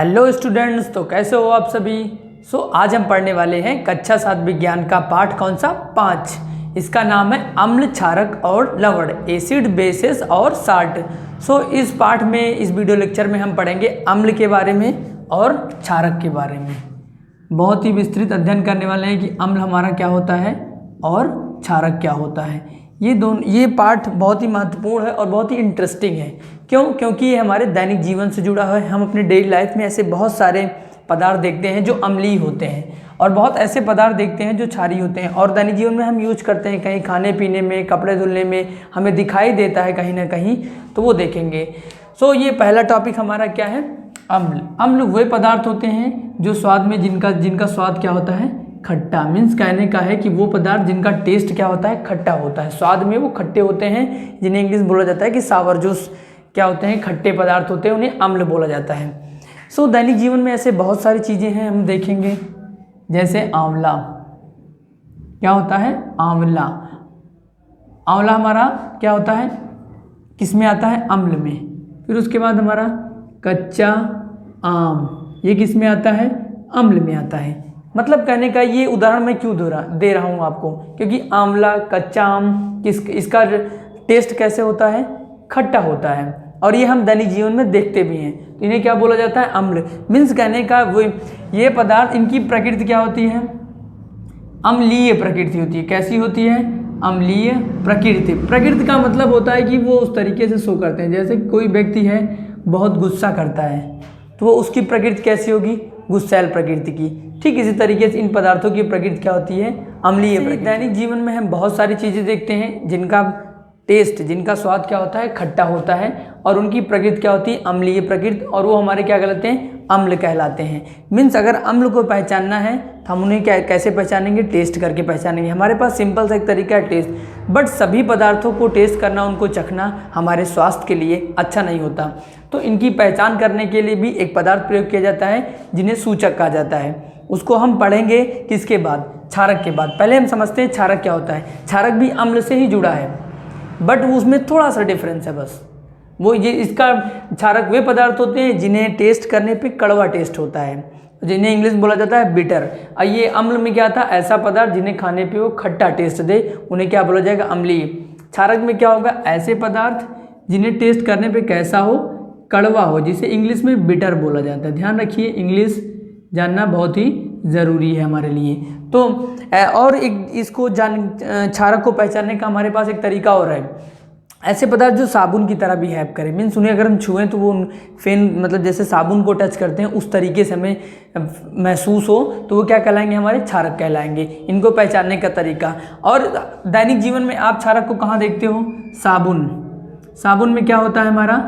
Hello students, तो कैसे हो आप सभी। आज हम पढ़ने वाले हैं कक्षा 7 विज्ञान का पाठ कौन सा 5। इसका नाम है अम्ल, क्षारक और लवण, एसिड, बेसिस और साल्ट। इस पाठ में, इस वीडियो लेक्चर में हम पढ़ेंगे अम्ल के बारे में और क्षारक के बारे में। बहुत ही विस्तृत अध्ययन करने वाले हैं कि अम्ल हमारा क्या होता है और क्षारक क्या होता है। ये पाठ बहुत ही महत्वपूर्ण है और बहुत ही इंटरेस्टिंग है। क्यों? क्योंकि ये हमारे दैनिक जीवन से जुड़ा है। हम अपने डेली लाइफ में ऐसे बहुत सारे पदार्थ देखते हैं जो अम्लीय होते हैं और बहुत ऐसे पदार्थ देखते हैं जो क्षारीय होते हैं, और दैनिक जीवन में हम यूज करते हैं, कहीं खाने पीने में, कपड़े धुलने में हमें दिखाई देता है कहीं ना कहीं, तो वो देखेंगे। ये पहला टॉपिक हमारा क्या है, अम्ल। अम्ल वे पदार्थ होते हैं जो स्वाद में जिनका स्वाद क्या होता है, खट्टा। मीन्स कहने का है कि वो पदार्थ जिनका टेस्ट क्या होता है, खट्टा होता है। स्वाद में वो खट्टे होते हैं, जिन्हें इंग्लिश बोला जाता है कि सावर जूस क्या होते हैं, खट्टे पदार्थ होते हैं, उन्हें अम्ल बोला जाता है। दैनिक जीवन में ऐसे बहुत सारी चीज़ें हैं, हम देखेंगे। जैसे आंवला, क्या होता है, आंवला। आंवला हमारा क्या होता है, किस में आता है, अम्ल में। फिर उसके बाद हमारा कच्चा आम, ये किस में आता है, अम्ल में आता है। मतलब कहने का ये उदाहरण मैं क्यों दे रहा हूँ आपको, क्योंकि आंवला, कच्चा आम, इसका टेस्ट कैसे होता है, खट्टा होता है, और ये हम दैनिक जीवन में देखते भी हैं। तो इन्हें क्या बोला जाता है, अम्ल। मीन्स कहने का वो ये पदार्थ, इनकी प्रकृति क्या होती है, अम्लीय प्रकृति होती है। कैसी होती है, अम्लीय प्रकृति। प्रकृति का मतलब होता है कि वो उस तरीके से शो करते हैं। जैसे कोई व्यक्ति है, बहुत गुस्सा करता है, तो वो उसकी प्रकृति कैसी होगी, गुस्सैल प्रकृति की। ठीक इसी तरीके से इन पदार्थों की प्रकृति क्या होती है, अम्लीय प्रकृति। दैनिक जीवन में हम बहुत सारी चीज़ें देखते हैं जिनका टेस्ट, जिनका स्वाद क्या होता है, खट्टा होता है, और उनकी प्रकृति क्या होती है, अम्लीय प्रकृति, और वो हमारे क्या कहलाते हैं, अम्ल कहलाते हैं। मीन्स अगर अम्ल को पहचानना है तो हम उन्हें कैसे पहचानेंगे, टेस्ट करके पहचानेंगे। हमारे पास सिंपल सा एक तरीका है, टेस्ट। बट सभी पदार्थों को टेस्ट करना, उनको चखना हमारे स्वास्थ्य के लिए अच्छा नहीं होता। तो इनकी पहचान करने के लिए भी एक पदार्थ प्रयोग किया जाता है जिन्हें सूचक कहा जाता है। उसको हम पढ़ेंगे किसके बाद, क्षारक के बाद। पहले हम समझते हैं क्षारक क्या होता है। क्षारक भी अम्ल से ही जुड़ा है, बट उसमें थोड़ा सा डिफरेंस है बस। इसका क्षारक वे पदार्थ होते हैं जिन्हें टेस्ट करने पे कड़वा टेस्ट होता है, जिन्हें इंग्लिश बोला जाता है बिटर। और ये अम्ल में क्या था, ऐसा पदार्थ जिन्हें खाने पे वो खट्टा टेस्ट दे, उन्हें क्या बोला जाएगा, अम्लीय। क्षारक में क्या होगा, ऐसे पदार्थ जिन्हें टेस्ट करने पे कैसा हो, कड़वा हो, जिसे इंग्लिश में बिटर बोला जाता है। ध्यान रखिए, इंग्लिश जानना बहुत ही ज़रूरी है हमारे लिए। तो और एक इसको क्षारक को पहचानने का हमारे पास एक तरीका और है। ऐसे पदार्थ जो साबुन की तरह बिहेव करें, मीन्स उन्हें अगर हम छुएं तो वो मतलब जैसे साबुन को टच करते हैं उस तरीके से हमें महसूस हो, तो वो क्या कहलाएंगे, हमारे क्षारक कहलाएंगे। इनको पहचानने का तरीका। और दैनिक जीवन में आप क्षारक को कहाँ देखते हो, साबुन। साबुन में क्या होता है हमारा,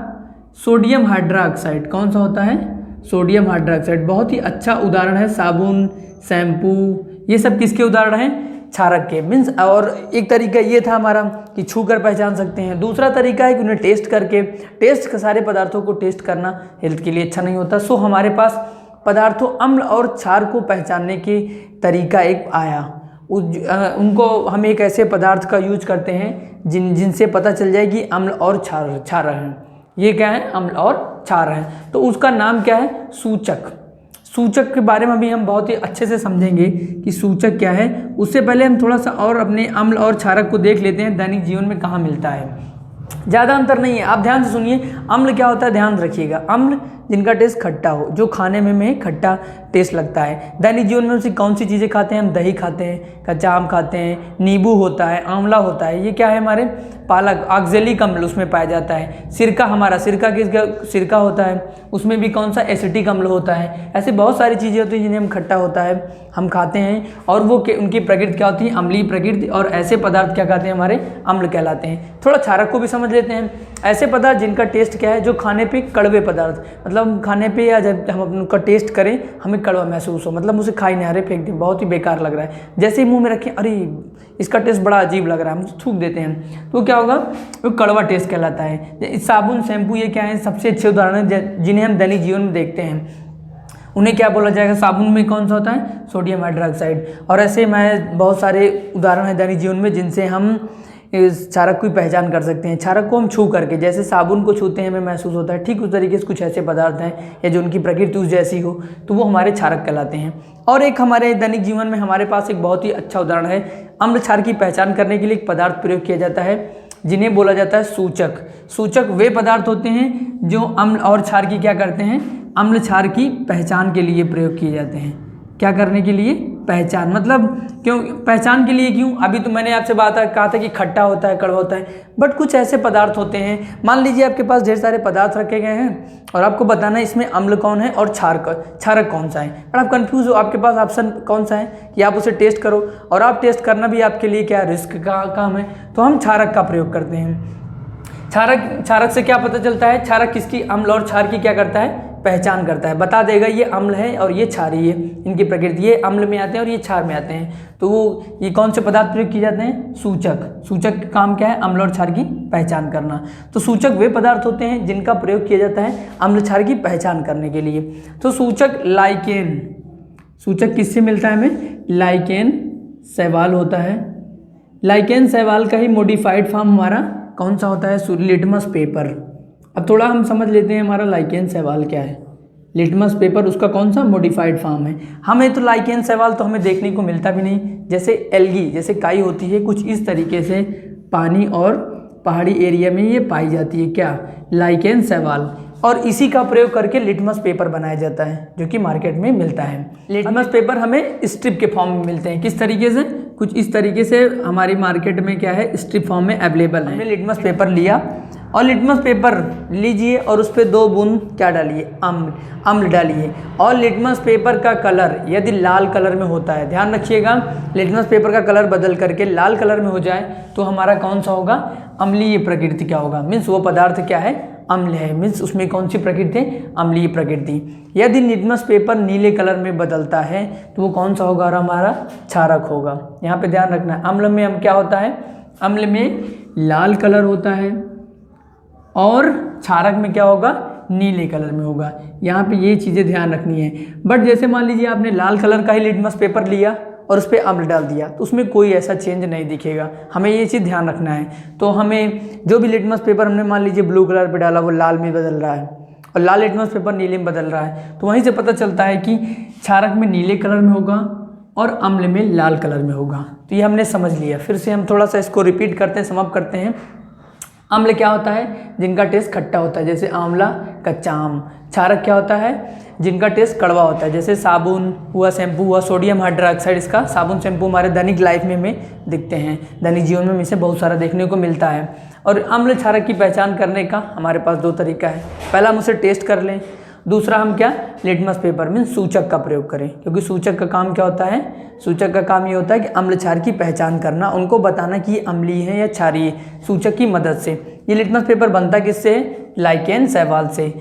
सोडियम हाइड्रोक्साइड। कौन सा होता है, सोडियम हाइड्रोक्साइड। बहुत ही अच्छा उदाहरण है साबुन, शैम्पू, ये सब किसके उदाहरण हैं, क्षारक के। मीन्स और एक तरीका ये था हमारा कि छू कर पहचान सकते हैं। दूसरा तरीका है कि उन्हें टेस्ट करके, टेस्ट सारे पदार्थों को टेस्ट करना हेल्थ के लिए अच्छा नहीं होता। हमारे पास पदार्थों अम्ल और क्षार को पहचानने के तरीका एक आया। उनको हम एक ऐसे पदार्थ का यूज करते हैं जिनसे पता चल जाए कि अम्ल और क्षार हैं। ये क्या है, अम्ल और क्षार हैं। तो उसका नाम क्या है, सूचक। सूचक के बारे में भी हम बहुत ही अच्छे से समझेंगे कि सूचक क्या है। उससे पहले हम थोड़ा सा और अपने अम्ल और क्षारक को देख लेते हैं दैनिक जीवन में कहाँ मिलता है। ज़्यादा अंतर नहीं है, आप ध्यान से सुनिए। अम्ल क्या होता है, ध्यान रखिएगा। अम्ल जिनका टेस्ट खट्टा हो, जो खाने में खट्टा टेस्ट लगता है। दैनिक जीवन में उसे कौन सी चीज़ें खाते हैं, हम दही खाते हैं, कच्चा आम खाते हैं, नींबू होता है, आंवला होता है। ये क्या है, हमारे पालक, ऑक्जेलिक अम्ल उसमें पाया जाता है। सिरका, हमारा सिरका किसका, सिरका होता है, उसमें भी कौन सा, एसिटिक अम्ल होता है। ऐसे बहुत सारी चीज़ें होती हैं जिन्हें हम खट्टा होता है हम खाते हैं, और वो उनकी प्रकृति क्या होती है, अम्लीय प्रकृति। और ऐसे पदार्थ क्या कहते हैं, हमारे अम्ल कहलाते हैं। थोड़ा क्षारक को भी समझ लेते हैं। ऐसे पदार्थ जिनका टेस्ट क्या है, जो खाने पे कड़वे पदार्थ, मतलब खाने पे या जब हम उनका टेस्ट करें हमें कड़वा महसूस हो, मतलब उसे खा ही नहीं, अरे फेंक दें, बहुत ही बेकार लग रहा है। जैसे ही मुंह में रखें, अरे इसका टेस्ट बड़ा अजीब लग रहा है, हम थूक देते हैं, तो क्या होगा, वो कड़वा टेस्ट कहलाता है। साबुन, शैम्पू, ये क्या है, सबसे अच्छे उदाहरण हैं जिन्हें हम दैनिक जीवन में देखते हैं। उन्हें क्या बोला जाएगा, साबुन में कौन सा होता है, सोडियम हाइड्रोक्साइड। और ऐसे मैं बहुत सारे उदाहरण हैं दैनिक जीवन में जिनसे हम इस क्षारक की पहचान कर सकते हैं। क्षारक को हम छू करके, जैसे साबुन को छूते हैं हमें महसूस होता है, ठीक उस तरीके से कुछ ऐसे पदार्थ हैं या जो उनकी प्रकृति उस जैसी हो तो वो हमारे क्षारक कहलाते हैं। और एक हमारे दैनिक जीवन में हमारे पास एक बहुत ही अच्छा उदाहरण है। अम्ल क्षार की पहचान करने के लिए एक पदार्थ प्रयोग किया जाता है जिन्हें बोला जाता है सूचक। सूचक वे पदार्थ होते हैं जो अम्ल और क्षार की क्या करते हैं, अम्ल क्षार की पहचान के लिए प्रयोग किए जाते हैं। क्या करने के लिए, पहचान, मतलब क्यों पहचान के लिए, क्यों? अभी तो मैंने आपसे कहा था कि खट्टा होता है, कड़वा होता है, बट कुछ ऐसे पदार्थ होते हैं, मान लीजिए आपके पास ढेर सारे पदार्थ रखे गए हैं और आपको बताना है इसमें अम्ल कौन है और क्षारक कौन सा है। और आप कंफ्यूज हो, आपके पास ऑप्शन कौन सा है कि आप उसे टेस्ट करो, और आप टेस्ट करना भी आपके लिए क्या रिस्क का काम है, तो हम क्षारक का प्रयोग करते हैं। क्षारक से क्या पता चलता है, क्षारक किसकी, अम्ल और क्षार की क्या करता है, पहचान करता है, बता देगा ये अम्ल है और ये क्षारीय है, इनकी प्रकृति, ये अम्ल में आते हैं और ये क्षार में आते हैं। तो वो ये कौन से पदार्थ प्रयोग किए जाते हैं, सूचक। सूचक का काम क्या है, अम्ल और क्षार की पहचान करना। तो सूचक वे पदार्थ होते हैं जिनका प्रयोग किया जाता है अम्ल क्षार की पहचान करने के लिए। तो सूचक लाइकेन, सूचक किससे मिलता है हमें, लाइकेन शैवाल होता है। लाइकेन शैवाल का ही मॉडिफाइड फॉर्म हमारा कौन सा होता है, लिटमस पेपर। अब थोड़ा हम समझ लेते हैं हमारा लाइकेन शैवाल क्या है। लिटमस पेपर उसका कौन सा मॉडिफाइड फॉर्म है। हमें तो लाइकेन शैवाल तो हमें देखने को मिलता भी नहीं, जैसे एल्गी, जैसे काई होती है, कुछ इस तरीके से पानी और पहाड़ी एरिया में ये पाई जाती है, क्या, लाइकेन शैवाल। और इसी का प्रयोग करके लिटमस पेपर बनाया जाता है जो कि मार्केट में मिलता है। लिटमस पेपर हमें स्ट्रिप के फॉर्म में मिलते हैं, किस तरीके से, कुछ इस तरीके से हमारी मार्केट में क्या है, स्ट्रिप फॉर्म में अवेलेबल है। हमने लिटमस पेपर लिया और लिटमस पेपर लीजिए और उस पर 2 बूंद क्या डालिए, अम्ल डालिए। और लिटमस पेपर का कलर यदि लाल कलर में होता है, ध्यान रखिएगा, लिटमस पेपर का कलर बदल करके लाल कलर में हो जाए तो हमारा कौन सा होगा, अम्लीय प्रकृति का होगा। मीन्स वो पदार्थ क्या है, अम्ल है, मीन्स उसमें कौन सी प्रकृति है, अम्लीय प्रकृति। यदि लिटमस पेपर नीले कलर में बदलता है तो वो कौन सा होगा, और हमारा क्षारक होगा। यहाँ पे ध्यान रखना है, अम्ल में हम क्या होता है, अम्ल में लाल कलर होता है और क्षारक में क्या होगा, नीले कलर में होगा। यहाँ पे ये चीज़ें ध्यान रखनी है। बट जैसे मान लीजिए आपने लाल कलर का ही लिटमस पेपर लिया और उस पर अम्ल डाल दिया तो उसमें कोई ऐसा चेंज नहीं दिखेगा, हमें ये चीज़ ध्यान रखना है। तो हमें जो भी लिटमस पेपर हमने मान लीजिए ब्लू कलर पे डाला वो लाल में बदल रहा है और लाल लिटमस पेपर नीले में बदल रहा है, तो वहीं से पता चलता है कि क्षारक में नीले कलर में होगा और अम्ल में लाल कलर में होगा। तो ये हमने समझ लिया। फिर से हम थोड़ा सा इसको रिपीट करते हैं, समाप्त करते हैं। अम्ल क्या होता है, जिनका टेस्ट खट्टा होता है, जैसे आंवला, कच्चा आम। क्षारक क्या होता है, जिनका टेस्ट कड़वा होता है, जैसे साबुन हुआ, शैम्पू हुआ, सोडियम हाइड्रोक्साइड, इसका साबुन शैम्पू हमारे दैनिक लाइफ में हमें दिखते हैं, दैनिक जीवन में इसे बहुत सारा देखने को मिलता है। और अम्ल क्षारक की पहचान करने का हमारे पास 2 तरीका है। पहला हम उसे टेस्ट कर लें, दूसरा हम क्या, लिटमस पेपर में सूचक का प्रयोग करें, क्योंकि सूचक का काम क्या होता है, सूचक का काम ये होता है कि अम्ल क्षार की पहचान करना, उनको बताना कि ये अम्लीय है या क्षारीय, सूचक की मदद से। ये लिटमस पेपर बनता किससे, लाइकेन शैवाल से।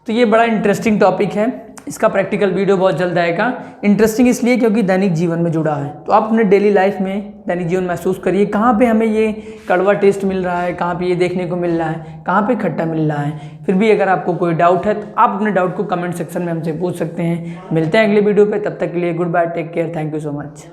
तो ये बड़ा इंटरेस्टिंग टॉपिक है, इसका प्रैक्टिकल वीडियो बहुत जल्द आएगा। इंटरेस्टिंग इसलिए क्योंकि दैनिक जीवन में जुड़ा है, तो आप अपने डेली लाइफ में दैनिक जीवन महसूस करिए, कहाँ पे हमें ये कड़वा टेस्ट मिल रहा है, कहाँ पे ये देखने को मिल रहा है, कहाँ पे खट्टा मिल रहा है। फिर भी अगर आपको कोई डाउट है तो आप अपने डाउट को कमेंट सेक्शन में हमसे पूछ सकते हैं। मिलते हैं अगले वीडियो पे, तब तक के लिए goodbye, take care, thank you so much.